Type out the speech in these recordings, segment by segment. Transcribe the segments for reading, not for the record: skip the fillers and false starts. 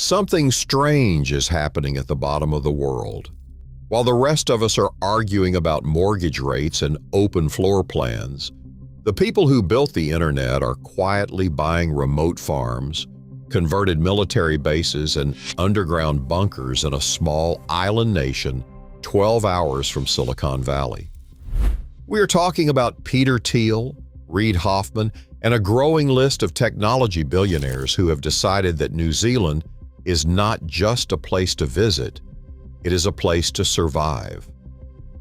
Something strange is happening at the bottom of the world. While the rest of us are arguing about mortgage rates and open floor plans, the people who built the internet are quietly buying remote farms, converted military bases, and underground bunkers in a small island nation 12 hours from Silicon Valley. We are talking about Peter Thiel, Reid Hoffman, and a growing list of technology billionaires who have decided that New Zealand is not just a place to visit, it is a place to survive.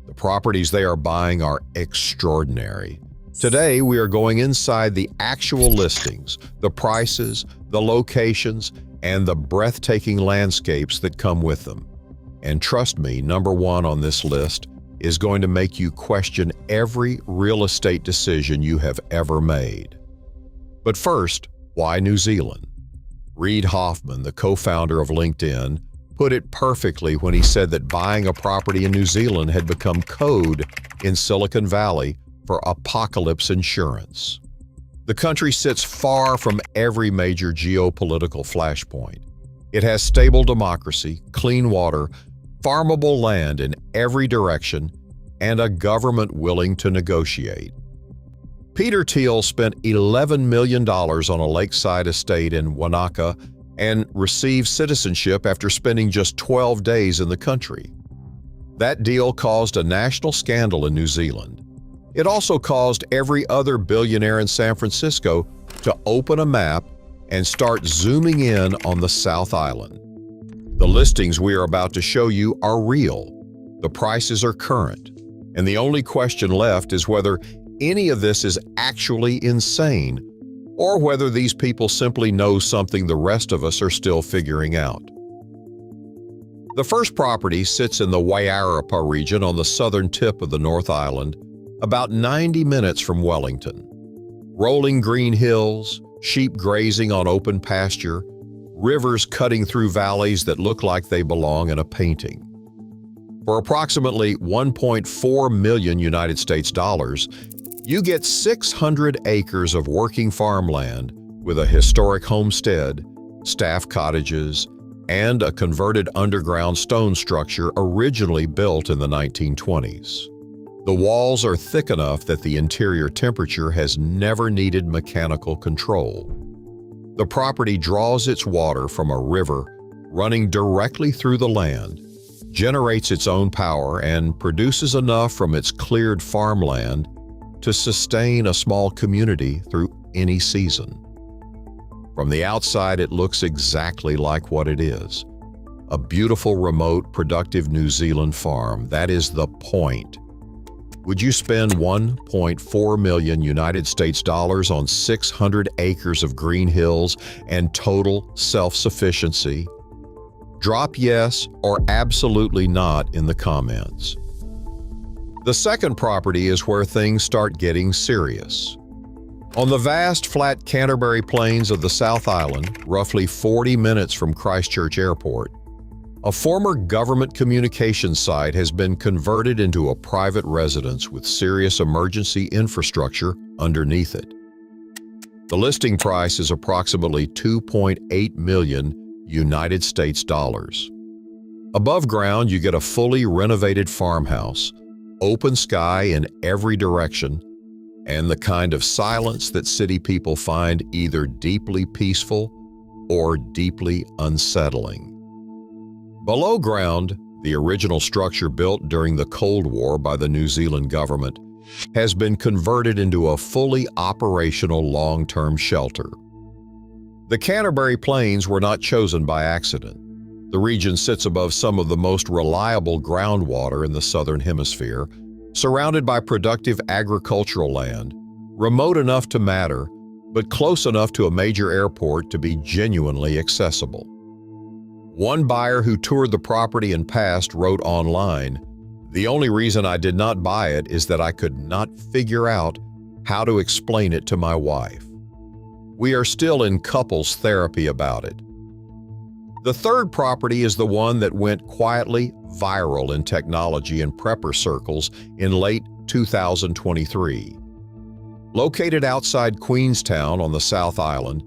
The properties they are buying are extraordinary. Today, we are going inside the actual listings, the prices, the locations, and the breathtaking landscapes that come with them. And trust me, number one on this list is going to make you question every real estate decision you have ever made. But first, why New Zealand? Reid Hoffman, the co-founder of LinkedIn, put it perfectly when he said that buying a property in New Zealand had become code in Silicon Valley for apocalypse insurance. The country sits far from every major geopolitical flashpoint. It has stable democracy, clean water, farmable land in every direction, and a government willing to negotiate. Peter Thiel spent $11 million on a lakeside estate in Wanaka and received citizenship after spending just 12 days in the country. That deal caused a national scandal in New Zealand. It also caused every other billionaire in San Francisco to open a map and start zooming in on the South Island. The listings we are about to show you are real. The prices are current. And the only question left is whether any of this is actually insane, or whether these people simply know something the rest of us are still figuring out. The first property sits in the Wairarapa region on the southern tip of the North Island, about 90 minutes from Wellington. Rolling green hills, sheep grazing on open pasture, rivers cutting through valleys that look like they belong in a painting. For approximately 1.4 million United States dollars, you get 600 acres of working farmland with a historic homestead, staff cottages, and a converted underground stone structure originally built in the 1920s. The walls are thick enough that the interior temperature has never needed mechanical control. The property draws its water from a river running directly through the land, generates its own power, and produces enough from its cleared farmland to sustain a small community through any season. From the outside, it looks exactly like what it is. A beautiful, remote, productive New Zealand farm. That is the point. Would you spend 1.4 million United States dollars on 600 acres of green hills and total self-sufficiency? Drop yes or absolutely not in the comments. The second property is where things start getting serious. On the vast, flat Canterbury plains of the South Island, roughly 40 minutes from Christchurch Airport, a former government communications site has been converted into a private residence with serious emergency infrastructure underneath it. The listing price is approximately 2.8 million United States dollars. Above ground, you get a fully renovated farmhouse, open sky in every direction, and the kind of silence that city people find either deeply peaceful or deeply unsettling. Below ground, the original structure built during the Cold War by the New Zealand government has been converted into a fully operational long-term shelter. The Canterbury Plains were not chosen by accident. The region sits above some of the most reliable groundwater in the Southern Hemisphere, surrounded by productive agricultural land, remote enough to matter, but close enough to a major airport to be genuinely accessible. One buyer who toured the property and passed wrote online, "The only reason I did not buy it is that I could not figure out how to explain it to my wife." We are still in couples therapy about it. The third property is the one that went quietly viral in technology and prepper circles in late 2023. Located outside Queenstown on the South Island,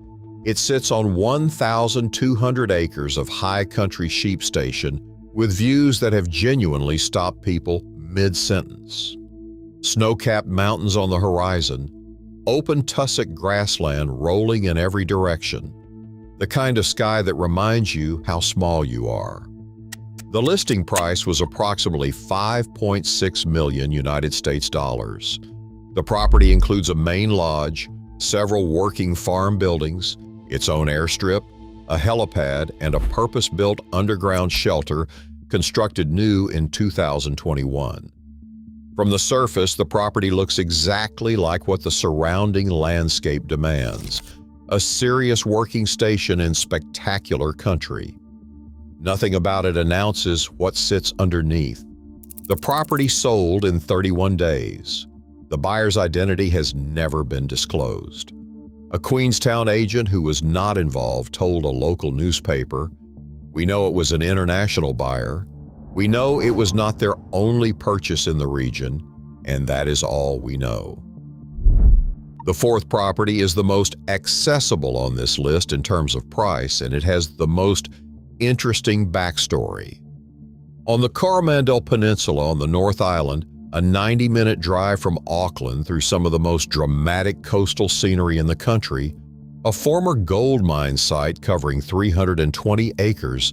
It sits on 1,200 acres of high country sheep station with views that have genuinely stopped people mid-sentence. Snow-capped mountains on the horizon, open tussock grassland rolling in every direction, the kind of sky that reminds you how small you are. The listing price was approximately 5.6 million United States dollars. The property includes a main lodge, several working farm buildings, its own airstrip, a helipad, and a purpose-built underground shelter constructed new in 2021. From the surface, the property looks exactly like what the surrounding landscape demands: a serious working station in spectacular country. Nothing about it announces what sits underneath. The property sold in 31 days. The buyer's identity has never been disclosed. A Queenstown agent who was not involved told a local newspaper, "We know it was an international buyer. We know it was not their only purchase in the region, and that is all we know." The fourth property is the most accessible on this list in terms of price, and it has the most interesting backstory. On the Coromandel Peninsula on the North Island, a 90-minute drive from Auckland through some of the most dramatic coastal scenery in the country, a former gold mine site covering 320 acres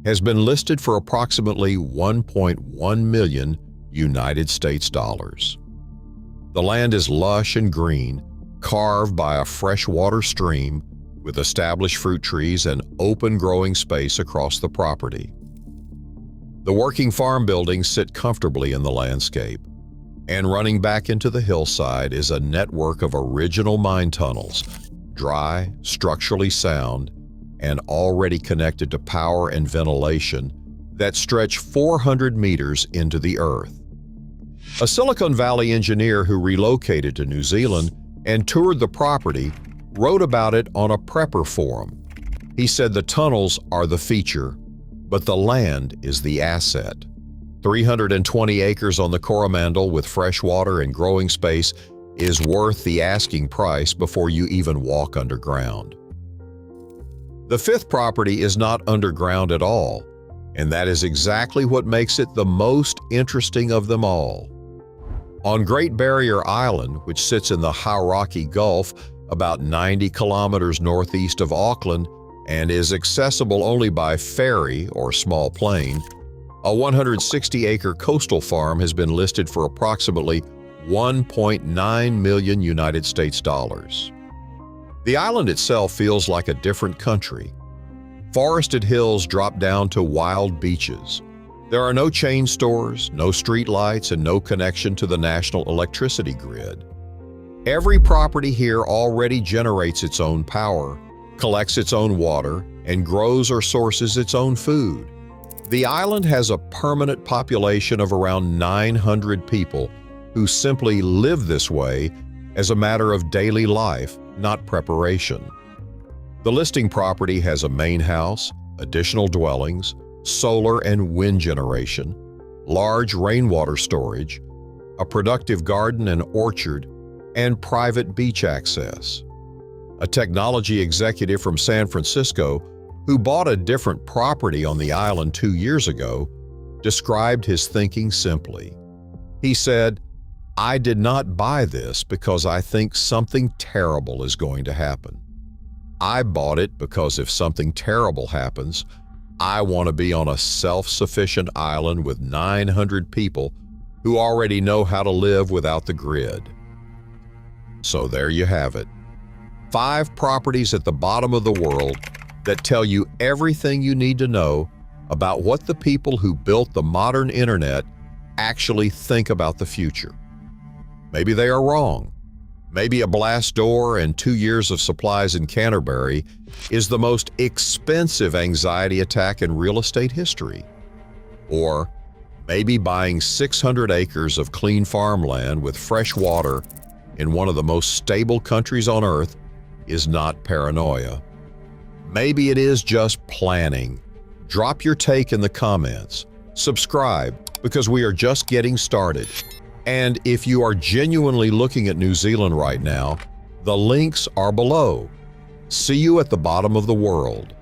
has been listed for approximately 1.1 million United States dollars. The land is lush and green, carved by a freshwater stream with established fruit trees and open growing space across the property. The working farm buildings sit comfortably in the landscape, and running back into the hillside is a network of original mine tunnels, dry, structurally sound, and already connected to power and ventilation that stretch 400 meters into the earth. A Silicon Valley engineer who relocated to New Zealand and toured the property wrote about it on a prepper forum. He said the tunnels are the feature, but the land is the asset. 320 acres on the Coromandel with fresh water and growing space is worth the asking price before you even walk underground. The fifth property is not underground at all, and that is exactly what makes it the most interesting of them all. On Great Barrier Island, which sits in the Hauraki Gulf about 90 kilometers northeast of Auckland and is accessible only by ferry or small plane, a 160-acre coastal farm has been listed for approximately 1.9 million United States dollars. The island itself feels like a different country. Forested hills drop down to wild beaches. There are no chain stores, no street lights, and no connection to the national electricity grid. Every property here already generates its own power, collects its own water, and grows or sources its own food. The island has a permanent population of around 900 people who simply live this way as a matter of daily life, not preparation. The listing property has a main house, additional dwellings, solar and wind generation, large rainwater storage, a productive garden and orchard, and private beach access. A technology executive from San Francisco who bought a different property on the island 2 years ago described his thinking simply. He said, "I did not buy this because I think something terrible is going to happen. I bought it because if something terrible happens, I want to be on a self-sufficient island with 900 people who already know how to live without the grid." So there you have it. 5 properties at the bottom of the world that tell you everything you need to know about what the people who built the modern internet actually think about the future. Maybe they are wrong. Maybe a blast door and 2 years of supplies in Canterbury is the most expensive anxiety attack in real estate history. Or maybe buying 600 acres of clean farmland with fresh water in one of the most stable countries on earth is not paranoia. Maybe it is just planning. Drop your take in the comments. Subscribe, because we are just getting started. And if you are genuinely looking at New Zealand right now, the links are below. See you at the bottom of the world.